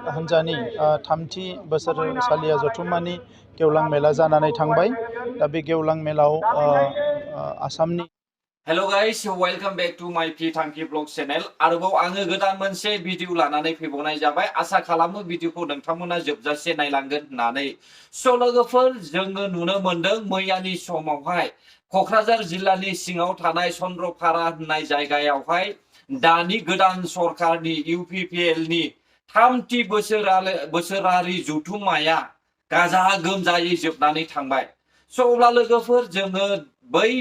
हान्जानि थामथि बोसोरसालिया जथुम्मानि गेवलां मेला जानानै थांबाय। दा बे गेवलां मेलाव आसामनि hello guys, welcome back to my पि थांखि ब्लग चैनल। आरोबाव आङो गोदान मोनसे भिडिअ लानानै फैबावनाय जाबाय। आसा खालामो भिडिअखौ नोंथांमोना जोबजासे नायलांगोन होननानै। स' लोगोफोर, जोङो नुनो मोनदों मैयानि समावहाय क'क्राझार जिल्लानि सिङाव थानाय चन्द्रपारा होननाय जायगायावहाय दानि गोदान सरकारनि इउपिपिएलनि थामथि बोसोरारि जथुम्माया गाजा गोमजायै जोबनानै थांबाय। स' अब्ला लोगोफोर, जोङो बै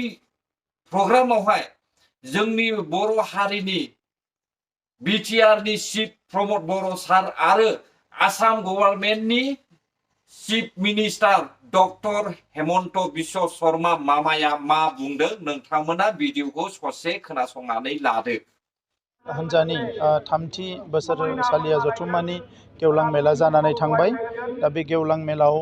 प्रग्रामावहाय जोंनि बर' हारिनि बिटिआरनि चिफ प्रमद बर' सार आरो आसाम गभर्नमेन्टनि chief minister doctor Himanta Biswa Sarma मामाया मा बुंदों, नोंथांमोना भिडिअखौ ससे खोनासंनानै लादो। हान्जानि थामथि बोसोरसालिया जथुम्मानि गेवलां मेला जानानै थांबाय। दा बे गेवलां मेलाव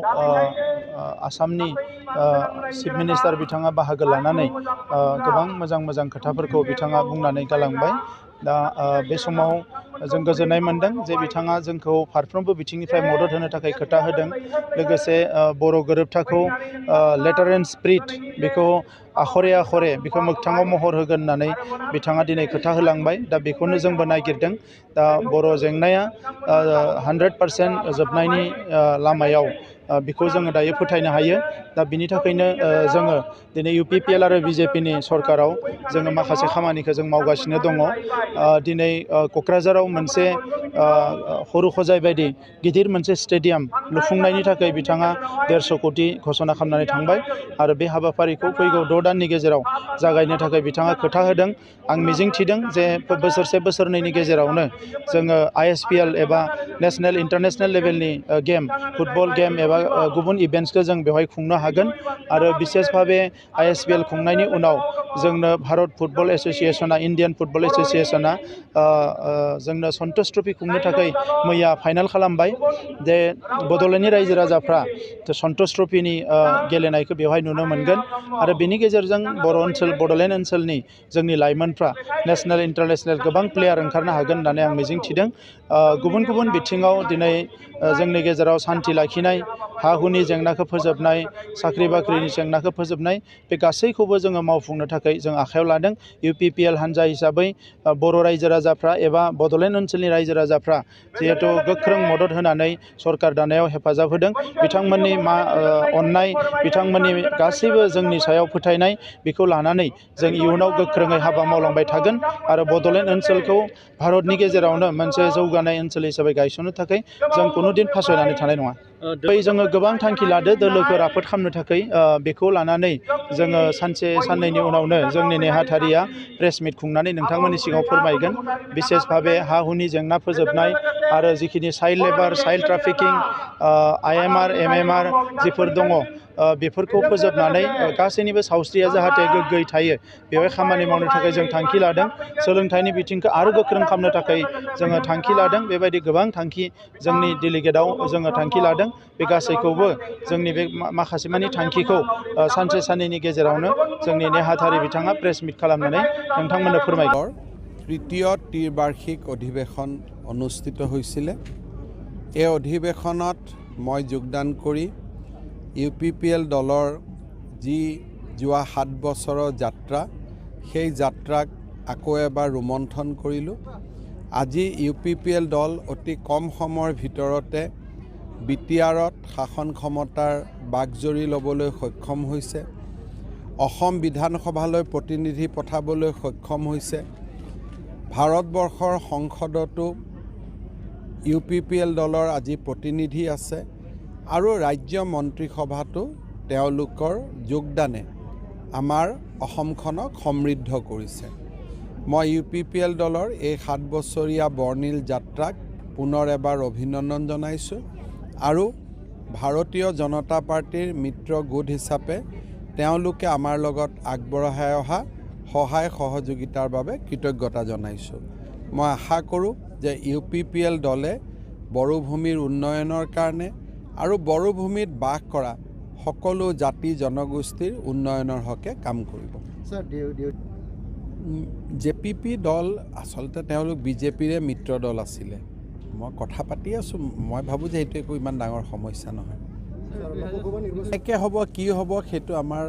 आसामनि चिफ मिनिस्टार बिथाङा बाहागो लानानै गोबां मोजां खोथाफोरखौ बिथाङा बुंनानै गालांबाय। दा बे समाव जों गोजोननाय मोनदों जे बिथाङा जोंखौ फारफ्रोमबो बिथिंनिफ्राय मदद होनो थाखाय खोथा होदों। लोगोसे बर' गोरोबथाखौ लेटार एन्ड स्पिरिट बेखौ आखरे बेखौ मोगथाङाव महर होगोन होननानै बिथाङा दिनै खोथा होलांबाय। दा बेखौनो जोंबो नागिरदों। दा बर' जेंनाया 100% जोबनायनि लामायाव बेखौ जोङो दायो फोथायनो हायो। दा बिनि थाखायनो जोङो दिनै इउपिपिएल आरो बिजेपिनि सरकाराव जोङो माखासे खामानिखौ जों मावगासिनो दङ। दिनै क'क्राझाराव मोनसे हरुखजाय बायदि गिदिर मोनसे स्टेडियाम लुफुंनायनि थाखाय बिथाङा 150 कोटि घोषणा खालामनानै थांबाय आरो बे हाबाफारिखौ फैगौ 6 दाननि गेजेराव जागायनो थाखाय बिथाङा खोथा होदों। आं मिजिंथिदों जे बोसोरनैनि गेजेरावनो जोङो ISPL एबा नेशनेल इन्टारनेशनेल लेभेलनि गेम फुटबल गेम एबा गुबुन इभेन्ट्सखौ जों बेवहाय खुंनो हागोन। आरो बिसेस भाबे ISPL खुंनायनि उनाव जोंनो भारत फुटबल एस'सिएशना इन्डियान फुटबल एस'सिएशना जोंनो सन्टोष ट्रफी खुंनो थाखाय मैया फाइनाल खालामबाय। जे बड'लेण्डनि रायजो राजाफ्रा सन्टोष ट्रफीनि गेलेनायखौ बेवहाय नुनो मोनगोन। आरो बेनि गेजेरजों बड'लेण्ड ओनसोलनि जोंनि लाइमोनफ्रा नेशनेल इन्टारनेशनेल गोबां प्लेयार ओंखारनो हागोन होननानै आं मिजिंथिदों। गुबुन बिथिङाव दिनै जोंनि गेजेराव सान्थि लाखिनाय, हा हुनि जेंनाखौ फोजोबनाय, साख्रि बाख्रिनि जेंनाखौ फोजोबनाय, बे गासैखौबो जोङो मावफुंनो थाखाय जों आखायाव लादों। इउपिपिएल हान्जा हिसाबै बर' रायजो राजाफ्रा एबा बड'लेण्ड ओनसोलनि रायजो राजाफ्रा जिहेथु गोख्रों मदद होनानै सरकार दानायाव हेफाजाब होदों। बिथांमोननि अननाय, बिथांमोननि गासैबो जोंनि सायाव फोथायनाय, बेखौ लानानै जों इयुनाव गोख्रोङै हाबा मावलांबाय थागोन। आरो बड'लेण्ड ओनसोलखौ भारतनि गेजेरावनो मोनसे जौगानाय ओनसोल हिसाबै गायसननो थाखाय जों कुनुदिन फासयनानै थानाय नङा। जोङो गोबां थांखि लादो दोलोखौ राफोद खालामनो थाखाय। बेखौ लानानै जोङो सानसे साननैनि उनावनो जोंनि नेहाथारिया प्रेस मिट खुंनानै नोंथांमोननि सिगाङाव फोरमायगोन। बिसेस भाबे हा हुनि जेंना फोजोबनाय आरो जिखिनि चाइल्ड लेबार, चाइल्ड ट्राफिकिं, IMR, MMR जिफोर दङ, बेफोरखौ फोजोबनानै गासैनिबो सावस्रिया जाहाथे गोग्गोयै थायो, बेवहाय खामानि मावनो थाखाय जों थांखि लादों। सोलोंथाइनि बिथिंखौ आरो गोख्रों खालामनो थाखाय जोङो थांखि लादों। बेबायदि गोबां थांखि जोंनि डेलिगेटआव जोङो थांखि लादों। बे गासैखौबो जोंनि बे माखासे मानि थांखिखौ सानसे साननैनि गेजेरावनो जोंनि नेहाथारि बिथाङा प्रेस मिट खालामनानै नोंथांमोननो फोरमायगोन। তৃতীয় ত্ৰিবাৰ্ষিক অধিৱেশন অনুষ্ঠিত হৈছিলে। এই অধিৱেশনত মই যোগদান কৰি ইউপিপিএল দলৰ যি যোৱা 7 বছৰৰ যাত্ৰা, সেই যাত্ৰাক আকৌ এবাৰ ৰোমন্থন কৰিলোঁ। আজি ইউপিপিএল দল অতি কম সময়ৰ ভিতৰতে বিটিআৰত শাসন ক্ষমতাৰ বাগজৰি ল'বলৈ সক্ষম হৈছে। অসম বিধানসভালৈ প্ৰতিনিধি পঠাবলৈ সক্ষম হৈছে। ভাৰতবৰ্ষৰ সংসদতো ইউপিপিএল দলৰ আজি প্ৰতিনিধি আছে আৰু ৰাজ্য মন্ত্ৰীসভাতো তেওঁলোকৰ যোগদানে আমাৰ অসমখনক সমৃদ্ধ কৰিছে। মই ইউপিপিএল দলৰ এই 7 বছৰীয়া বৰ্ণিল যাত্ৰাক পুনৰ এবাৰ অভিনন্দন জনাইছোঁ আৰু ভাৰতীয় জনতা পাৰ্টিৰ মিত্ৰ গোট হিচাপে তেওঁলোকে আমাৰ লগত আগবঢ়াই অহা সহায় সহযোগিতাৰ বাবে কৃতজ্ঞতা জনাইছোঁ। মই আশা কৰোঁ যে ইউপিপিএল দলে বড়োভূমিৰ উন্নয়নৰ কাৰণে আৰু বড়োভূমিত বাস কৰা সকলো জাতি জনগোষ্ঠীৰ উন্নয়নৰ হকে কাম কৰিব। জেপিপি দল আচলতে তেওঁলোক বিজেপিৰে মিত্ৰ দল আছিলে। মই কথা পাতি আছোঁ মই ভাবোঁ যে এইটো একো ইমান ডাঙৰ সমস্যা নহয় একে হ'ব কি হ'ব সেইটো আমাৰ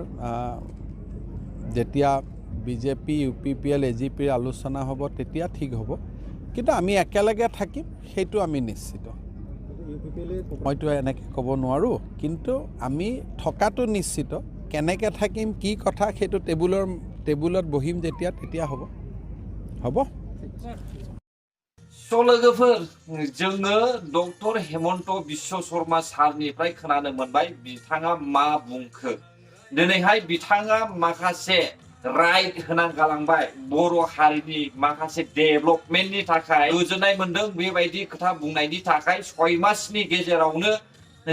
যেতিয়া বিজেপি UPPL AGPৰ আলোচনা হ'ব তেতিয়া ঠিক হ'ব কিন্তু আমি একেলগে থাকিম সেইটো আমি নিশ্চিত মইতো এনেকৈ ক'ব নোৱাৰোঁ কিন্তু আমি থকাটো নিশ্চিত কেনেকৈ থাকিম কি কথা সেইটো টেবুলত বহিম যেতিয়া তেতিয়া হ'ব लोगोफोर जोङो डक्टर हेमन्त बिश्व शर्मा सारनिफ्राय खोनानो मोनबाय बिथाङा मा बुंखो दिनैहाय बिथाङा माखासे राइट होना गालांबाय बर' हारिनि माखासे डेभेलपमेन्टनि थाखाय गोजोननाय मोनदों बेबायदि खोथा बुंनायनि थाखाय 6 मासनि गेजेरावनो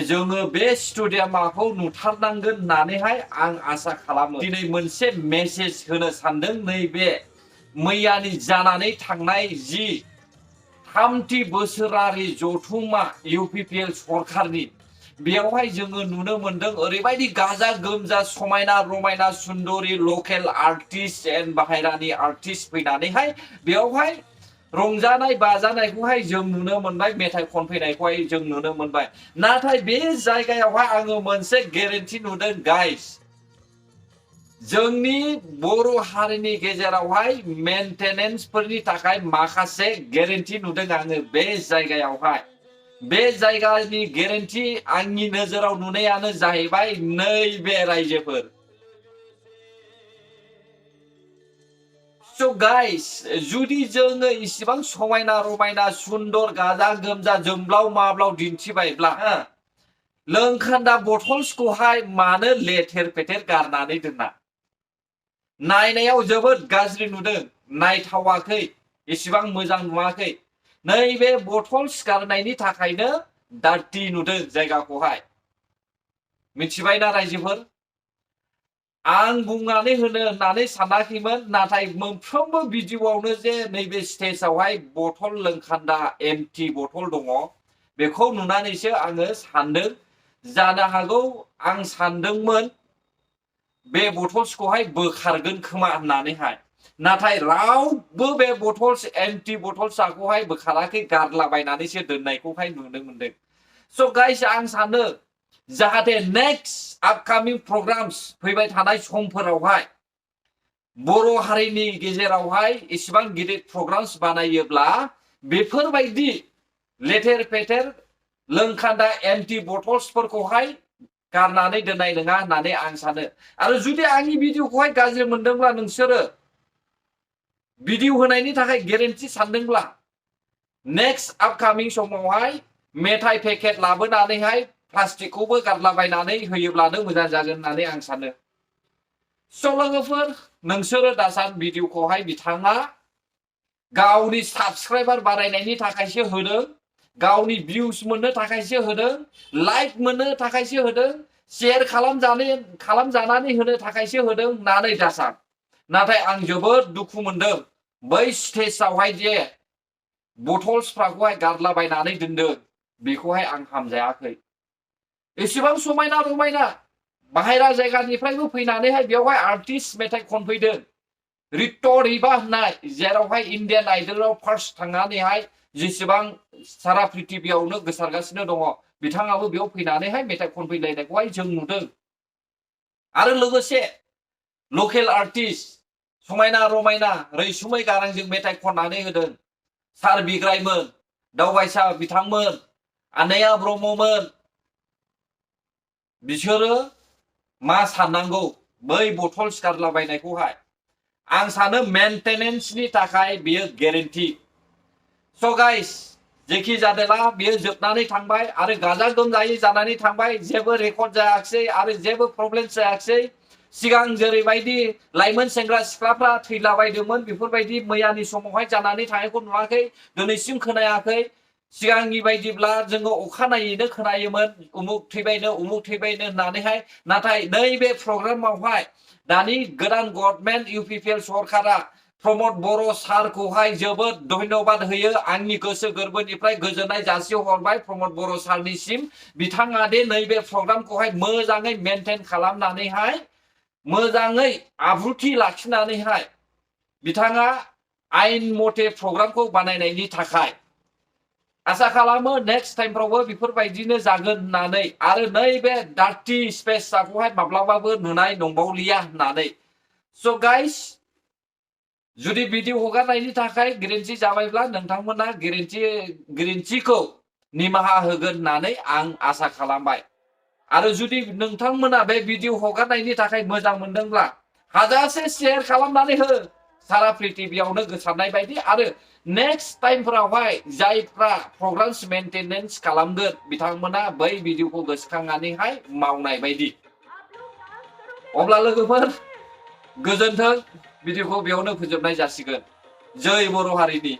जोङो बे स्टेडियामखौ नुथारनांगोन होननानैहाय आं आसा खालामो दिनै मोनसे मेसेज होनो सानदों नैबे मैयानि जानानै थांनाय जि 3थि बोसोरारि जथुम्मा UPPL सरकारनि बेयावहाय जोङो नुनो मोनदों ओरैबायदि गाजा गोमजा समायना रमायना सुन्दरि लकेल आर्टिस्ट एन्ड बाहेरानि आर्टिस्ट फैनानैहाय बेयावहाय रंजानाय बाजानायखौहाय जों नुनो मोनबाय मेथाइ खनफैनायखौहाय जों नुनो मोनबाय नाथाय बे जायगायावहाय आङो मोनसे गेरेन्टि नुदों गाइस जोंनि बर' हारिनि गेजेरावहाय मेंटेनेन्सफोरनि थाखाय माखासे गेरेन्टि नुदों आङो बे जायगायावहाय बे जायगानि गेरेन्टि आंनि नोजोराव नुनायानो जाहैबाय नैबे रायजोफोर So guys, जुदि जोङो इसिबां समायना रमायना सुन्दर गाजा गोमजा जोंब्लाव माब्लाव दिन्थिबायब्ला लोंखान्दा बथल्सखौहाय मानो लेथेर फेथेर गारनानै दोनना नायनायाव जोबोद गाज्रि नुदों नायथावाखै इसिबां मोजां नुवाखै नैबे बथल्स गारनायनि थाखायनो डार्टी नुदों जायगाखौहाय मिथिबायना रायजोफोर आं बुंनानै होनो होननानै सानाखैमोन नाथाय मोनफ्रोमबो भिडिअआवनो जे नैबे स्टेजआवहाय बथल लोंखान्दा एम्पटी बथल दङ बेखौ नुनानैसो आङो सानदों जानो हागौ आं सानदोंमोन बे बथल्सखौहाय बोखारगोन खोमा होननानैहाय नाथाय रावबो बे बथल्स एम्पटी बथल्सखौहाय बोखाराखै गारलाबायनानैसो दोननायखौहाय नुनो मोनदों स' गाइस आं सानो जाहाथे नेक्स्ट आपकामिं प्रग्राम्स फैबाय थानाय समफोरावहाय बर' हारिनि गेजेरावहाय इसिबां गिदिर प्रग्राम्स बानायोब्ला बेफोरबायदि लेथेर फेथेर लोंखान्दा एम्पटी बथल्सफोरखौहाय गारनानै दोननाय नङा होननानै आं सानो आरो जुदि आंनि भिडिअखौहाय गाज्रि मोनदोंब्ला नोंसोरो भिडिअ होनायनि थाखाय गेरेन्टि सानदोंब्ला नेक्स्ट आपकामिं समावहाय मेथाइ पेकेट लाबोनानैहाय प्लास्टिकखौबो गारलाबायनानै होयोब्लानो मोजां जागोन होननानै आं सानो स' लोगोफोर नोंसोरो दासान भिडिअखौहाय बिथाङा गावनि साबस्क्राइबार बारायनायनि थाखायसो होदों गावनि भिउस मोननो थाखायसो होदों लाइक मोननो थाखायसो होदों शेयार खालामजानानै होनो थाखायसो होदों होननानै दासान नाथाय आं जोबोद दुखु मोनदों बै स्टेजआवहाय जे बथल्सफोरखौहाय गारलाबायनानै दोनदों बेखौहाय आं हामजायाखै एसेबां समायना रमायना बाहेरा जायगानिफ्रायबो फैनानैहाय बेवहाय आर्टिस्ट मेथाइ खनफैदों रित' रिबा होननाय जेरावहाय इण्डियान आइडलाव फार्स्ट थांनानैहाय जेसेबां सारा पृथिबियावनो गोसारगासिनो दङ बिथाङाबो बेयाव फैनानैहाय मेथाइ खनफैलायनायखौहाय जों नुदों आरो लोगोसे लकेल आर्टिस्ट समायना रमायना रैसुमै गारांजों मेथाइ खननानै होदों सार बिग्रायमोन दावबायसा बिथांमोन आनैया ब्रह्ममोन बिसोरो मा साननांगौ बै बथल्स गारलाबायनायखौहाय आं सानो मेंटेनेन्सनि थाखाय बेयो गेरेन्टि स' गाइस जेखि जादोला बेयो जोबनानै थांबाय आरो गाजा गोमजायै जानानै थांबाय जेबो रेकर्ड जायाखिसै आरो जेबो प्रब्लेम जायाखिसै सिगां जेरैबायदि लाइमोन सेंग्रा सिख्लाफ्रा थैलाबायदोंमोन बेफोरबायदि मैयानि समावहाय जानानै थानायखौ नुवाखै दिनैसिम खोनायाखै सिगांनि बायदिब्ला जोङो अखानायैनो खोनायोमोन उमुक थैबायनो होननानैहाय नाथाय नैबे प्रग्रामावहाय दानि गोदान गभर्नमेन्ट UPPL सरकारा प्रमद बर' सारखौहाय जोबोद धन्यबाद होयो आंनि गोसो गोरबोनिफ्राय गोजोननाय जासिहरबाय प्रमद बर' सारनिसिम बिथाङा दे नैबे प्रग्रामखौहाय मोजाङै मेनटेन खालामनानैहाय मोजाङै आब्रुथि आसा खालामो नेक्स्ट टाइमफ्रावबो बेफोरबायदिनो जागोन होननानै आरो नैबे डार्टी स्पेसखौहाय माब्लाबाबो नुनाय नंबावलिया होननानै स' गाइस जुदि भिडिअ हगारनायनि थाखाय गोरोन्थि जाबायब्ला नोंथांमोना गोरोन्थिखौ निमाहा होगोन होननानै आं आसा खालामबाय आरो जुदि नोंथांमोना बे भिडिअ हगारनायनि थाखाय मोजां मोनदोंब्ला हाजासे शेयार खालामनानै हो सारा पृथिबियावनो गोसारनाय बायदि आरो नेक्स्ट टाइमफोरावहाय जायफ्रा प्रग्राम्स मेंटेनेन्स खालामगोन बिथांमोना बै भिडिअखौ गोसोखांनानैहाय मावनाय बायदि अब्ला लोगोफोर गोजोन्थों भिडिअखौ बेयावनो फोजोबनाय जासिगोन जय बर' हारिनि